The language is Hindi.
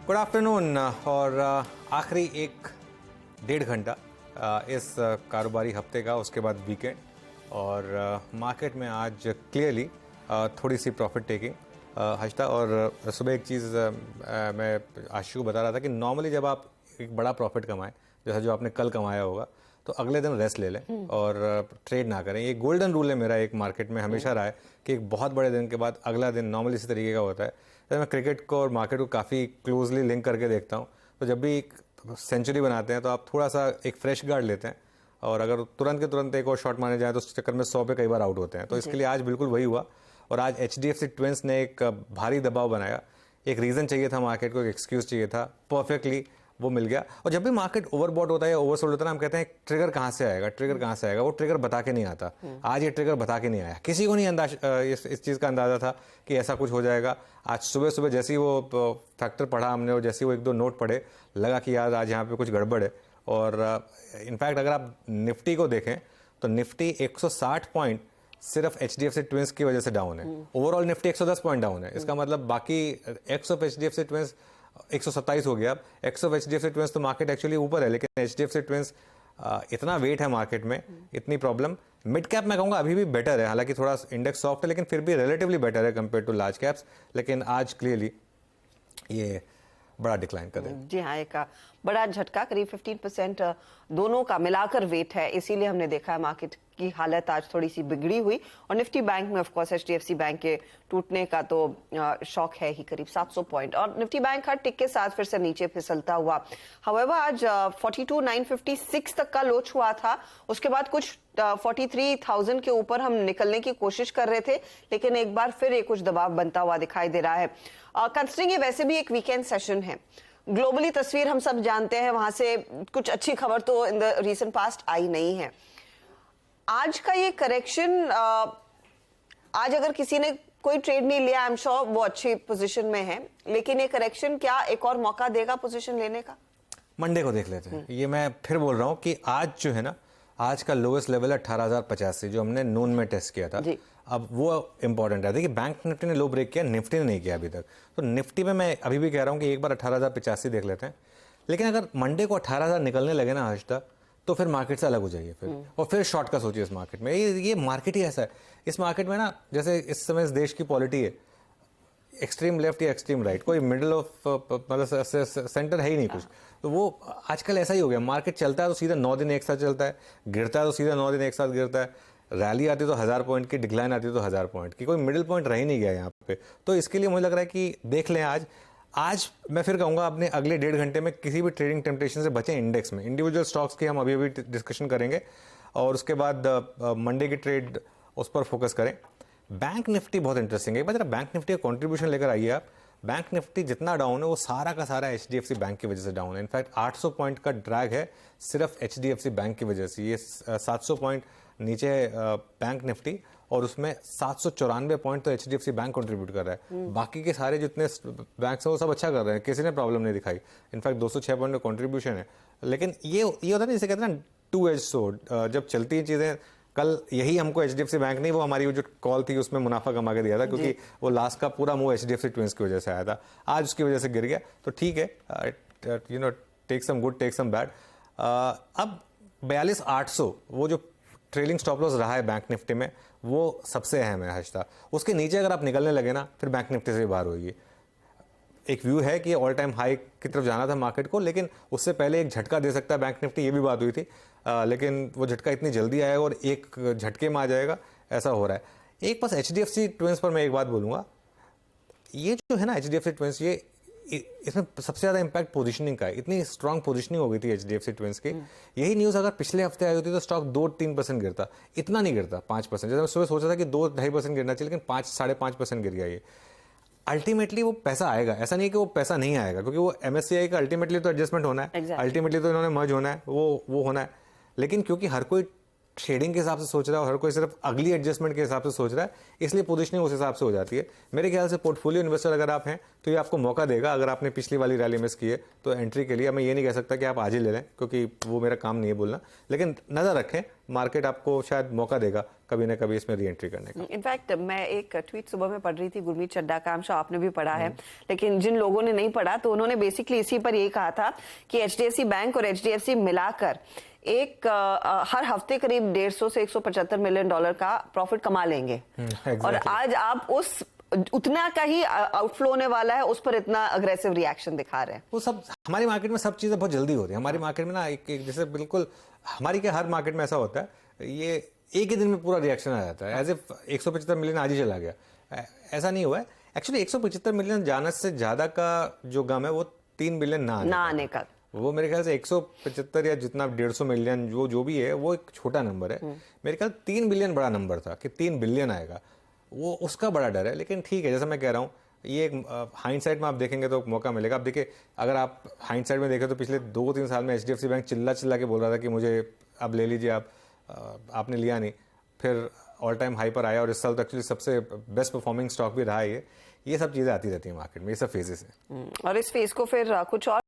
Good afternoon. और आखिरी एक डेढ़ घंटा इस कारोबारी हफ्ते का, उसके बाद वीकेंड, और मार्केट में आज क्लियरली थोड़ी सी प्रॉफिट टेकिंग हश्ता। और सुबह एक चीज़ मैं आशु को बता रहा था कि नॉर्मली जब आप एक बड़ा प्रॉफिट कमाएं, जैसा जो आपने कल कमाया होगा, तो अगले दिन रेस्ट ले लें और ट्रेड ना करें। ये गोल्डन रूल है मेरा एक मार्केट में, हमेशा रहा है कि एक बहुत बड़े दिन के बाद अगला दिन नॉर्मली इसी तरीके का होता है। तो मैं क्रिकेट को और मार्केट को काफ़ी क्लोजली लिंक करके देखता हूँ। तो जब भी सेंचुरी बनाते हैं तो आप थोड़ा सा एक फ्रेश गार्ड लेते हैं, और अगर तुरंत के तुरंत एक और शॉट मारने जाए तो उस चक्कर में 100 पे कई बार आउट होते हैं। तो इसके लिए आज बिल्कुल वही हुआ। और आज HDFC ट्विंस ने एक भारी दबाव बनाया। एक रीज़न चाहिए था मार्केट को, एक एक्सक्यूज़ चाहिए था, परफेक्टली वो मिल गया। और जब भी मार्केट ओवरबॉट होता है या ओवरसोल्ड होता है ना, हम कहते हैं ट्रिगर कहाँ से आएगा, ट्रिगर कहाँ से आएगा। वो ट्रिगर बता के नहीं आता। आज ये ट्रिगर बता के नहीं आया। किसी को नहीं इस चीज़ का अंदाजा था कि ऐसा कुछ हो जाएगा। आज सुबह सुबह जैसे ही वो फैक्टर पढ़ा हमने और जैसे ही वो एक दो नोट पढ़े, लगा कि यार आज यहाँ पे कुछ गड़बड़ है। और इनफैक्ट अगर आप निफ्टी को देखें तो निफ्टी 160 पॉइंट सिर्फ HDFC ट्विंस की वजह से डाउन है। ओवरऑल निफ्टी 110 पॉइंट डाउन है। इसका मतलब बाकी एक्स ऑफ HDFC ट्विंस 127 हो गया। अब एक्स ऑफ HDFC ट्विंस तो मार्केट एक्चुअली ऊपर है, लेकिन HDFC ट्विंस इतना वेट है मार्केट में, इतनी प्रॉब्लम। मिड कैप मैं कहूँगा अभी भी बेटर है, हालांकि थोड़ा इंडेक्स सॉफ्ट है, लेकिन फिर भी रिलेटिवली बेटर है कंपेयर टू लार्ज कैप्स। लेकिन आज क्लियरली ये बड़ा डिक्लाइन कर रहे हैं। जी हाँ, एक बड़ा झटका, करीब 15% दोनों का मिलाकर वेट है। इसीलिए हमने देखा है मार्केट की हालत आज थोड़ी सी बिगड़ी हुई। और निफ्टी बैंक में ऑफ कोर्स HDFC बैंक के टूटने का तो शौक है ही, करीब 700 पॉइंट। और निफ्टी बैंक हर टिक के साथ फिर से नीचे फिसलता हुआ। हाउएवर आज 42,956 तक का लो छुआ था। उसके बाद कुछ 43,000 के ऊपर हम निकलने की कोशिश कर रहे थे, लेकिन एक बार फिर ये कुछ दबाव बनता हुआ दिखाई दे रहा है। कंसिडरिंग ये वैसे भी एक वीकेंड सेशन है, ग्लोबली तस्वीर हम सब जानते हैं, वहां से कुछ अच्छी खबर तो इन द रीसेंट पास्ट आई नहीं है। आज का ये करेक्शन, आज अगर किसी ने कोई ट्रेड नहीं लिया, आई एम श्योर वो अच्छी पोजीशन में है, लेकिन ये करेक्शन क्या एक और मौका देगा पोजीशन लेने का? मंडे को देख लेते हैं। ये मैं फिर बोल रहा हूँ कि आज जो है ना, आज का लोएस्ट लेवल है 18,085, जो हमने नून में टेस्ट किया था। अब वो इंपॉर्टेंट है। देखिए बैंक निफ्टी ने लो ब्रेक किया, निफ्टी ने नहीं किया अभी तक। तो निफ्टी में मैं अभी भी कह रहा हूँ कि एक बार 18,085 देख लेते हैं। लेकिन अगर मंडे को 18,000 निकलने लगे ना आज तक, तो फिर मार्केट से अलग हो जाइए फिर, और फिर शॉर्ट का सोचिए इस मार्केट में। ये मार्केट ही ऐसा है। इस मार्केट में ना, जैसे इस समय इस देश की पॉलिटी है, एक्सट्रीम लेफ्ट या एक्सट्रीम राइट, कोई मिडिल ऑफ मतलब सेंटर है ही नहीं कुछ। तो वो आजकल ऐसा ही हो गया। मार्केट चलता है तो सीधा 9 दिन एक साथ चलता है, गिरता है तो सीधा 9 दिन एक साथ गिरता है। रैली आती तो 1000 पॉइंट की, डिक्लाइन आती तो 1000 पॉइंट की, कोई मिडिल पॉइंट रह ही नहीं गया यहाँ पे। तो इसके लिए मुझे लग रहा है कि देख लें आज मैं फिर कहूँगा अपने अगले डेढ़ घंटे में किसी भी ट्रेडिंग टेम्पटेशन से बचें। इंडेक्स में इंडिविजुअल स्टॉक्स की हम अभी डिस्कशन करेंगे, और उसके बाद मंडे की ट्रेड उस पर फोकस करें। बैंक निफ्टी बहुत इंटरेस्टिंग है। एक बार जरा बैंक निफ्टी का कॉन्ट्रीब्यूशन लेकर आइए आप। बैंक निफ्टी जितना डाउन है वो सारा का सारा HDFC बैंक की वजह से डाउन है। इनफैक्ट 800 पॉइंट का ड्रैग है सिर्फ HDFC बैंक की वजह से। ये 700 पॉइंट नीचे बैंक निफ्टी, और उसमें 794 पॉइंट तो HDFC बैंक कंट्रीब्यूट कर रहा है। बाकी के सारे जितने बैंक हैं वो सब अच्छा कर रहे हैं, किसी ने प्रॉब्लम नहीं दिखाई। इनफैक्ट 206 पॉइंट का कंट्रीब्यूशन है। लेकिन ये होता है ना, जिसे कहते हैं ना टू एज सोर्ड, जब चलती हैं चीज़ें। कल यही हमको HDFC बैंक नहीं, वो हमारी जो कॉल थी उसमें मुनाफा कमा के दिया था, क्योंकि वो लास्ट का पूरा मूव HDFC ट्विंस की वजह से आया था। आज उसकी वजह से गिर गया, तो ठीक है, take some good, take some bad. अब 42,800 वो जो ट्रेलिंग स्टॉप लॉस रहा है बैंक निफ्टी में, वो सबसे अहम है हश्ता। उसके नीचे अगर आप निकलने लगे ना, फिर बैंक निफ्टी से भी बाहर होगी। एक व्यू है कि ऑल टाइम हाई की तरफ जाना था मार्केट को, लेकिन उससे पहले एक झटका दे सकता है बैंक निफ्टी, ये भी बात हुई थी। लेकिन वो झटका इतनी जल्दी आएगा और एक झटके में आ जाएगा, ऐसा हो रहा है। एक पास HDFC ट्विंस पर मैं एक बात बोलूँगा, ये जो है ना HDFC ट्विंस, ये इसमें सबसे ज़्यादा इंपैक्ट पोजीशनिंग का है। इतनी स्ट्रांग पोजीशनिंग हो गई थी HDFC ट्विंस की। यही न्यूज़ अगर पिछले हफ्ते आई होती तो स्टॉक 2-3% गिरता, इतना नहीं गिरता, 5%। जैसे मैं सुबह सोचा था कि 2-2.5% गिरना चाहिए, लेकिन 5-5.5% गिर गया ये। अल्टीमेटली वो पैसा आएगा, ऐसा नहीं कि वो पैसा नहीं आएगा, क्योंकि वो MSCI का अल्टीमेटली तो एडजस्टमेंट होना है, अल्टीमेटली तो इन्होंने मर्ज होना है, वो होना है। लेकिन क्योंकि हर कोई ट्रेडिंग के हिसाब से सोच रहा है और हर कोई सिर्फ अगली एडजस्टमेंट के हिसाब से सोच रहा है, इसलिए पोजीशनिंग उस हिसाब से हो जाती है। मेरे ख्याल से पोर्टफोलियो इन्वेस्टर अगर आप हैं तो ये आपको मौका देगा। अगर आपने पिछली वाली रैली मिस की है तो एंट्री के लिए मैं ये नहीं कह सकता कि आप आज ही ले लें, क्योंकि वो मेरा काम नहीं है बोलना, लेकिन नज़र रखें, मार्केट आपको शायद मौका देगा कभी ना कभी इसमें री एंट्री करने का। इनफैक्ट मैं एक ट्वीट सुबह में पढ़ रही थी गुरमीत चड्ढा का, आमशा आपने भी पढ़ा है, लेकिन जिन लोगों ने नहीं पढ़ा तो उन्होंने बेसिकली इसी पर यही कहा था कि एचडीएफसी बैंक और एचडीएफसी मिलाकर हर हफ्ते करीब 150 से 175 मिलियन डॉलर का प्रॉफिट कमा लेंगे। और आज आप उतना का ही आउटफ्लो होने वाला है, उस पर इतना अग्रेसिव रिएक्शन दिखा रहे हैं। वो सब हमारी मार्केट में सब चीज़ें बहुत जल्दी हो रही है। हमारी मार्केट में ना एक जैसे बिल्कुल हमारी क्या हर मार्केट में ऐसा होता है, ये एक ही दिन में पूरा रिएक्शन आ जाता है। एज इफ 175 मिलियन आज ही चला गया, ऐसा नहीं हुआ है। एक्चुअली 175 मिलियन जाने से ज़्यादा का जो गम है वो 3 बिलियन ना आने का। वो मेरे ख्याल से 175 या जितना 150 मिलियन जो भी है वो एक छोटा नंबर है। मेरे ख्याल 3 बिलियन बड़ा नंबर था कि 3 बिलियन आएगा, वो उसका बड़ा डर है। लेकिन ठीक है, जैसा मैं कह रहा हूँ, ये एक हाइंडसाइट में आप देखेंगे तो मौका मिलेगा। आप देखिए, अगर आप हाइंडसाइट में देखें तो पिछले 2-3 साल में एचडीएफसी बैंक चिल्ला के बोल रहा था कि मुझे अब ले लीजिए आप, आपने लिया नहीं, फिर ऑल टाइम हाई पर आया और इस साल तो एक्चुअली सबसे बेस्ट परफॉर्मिंग स्टॉक भी रहा है। ये सब चीज़ें आती रहती हैं मार्केट में, ये सब फेजेस हैं। और इस फेज को फिर कुछ और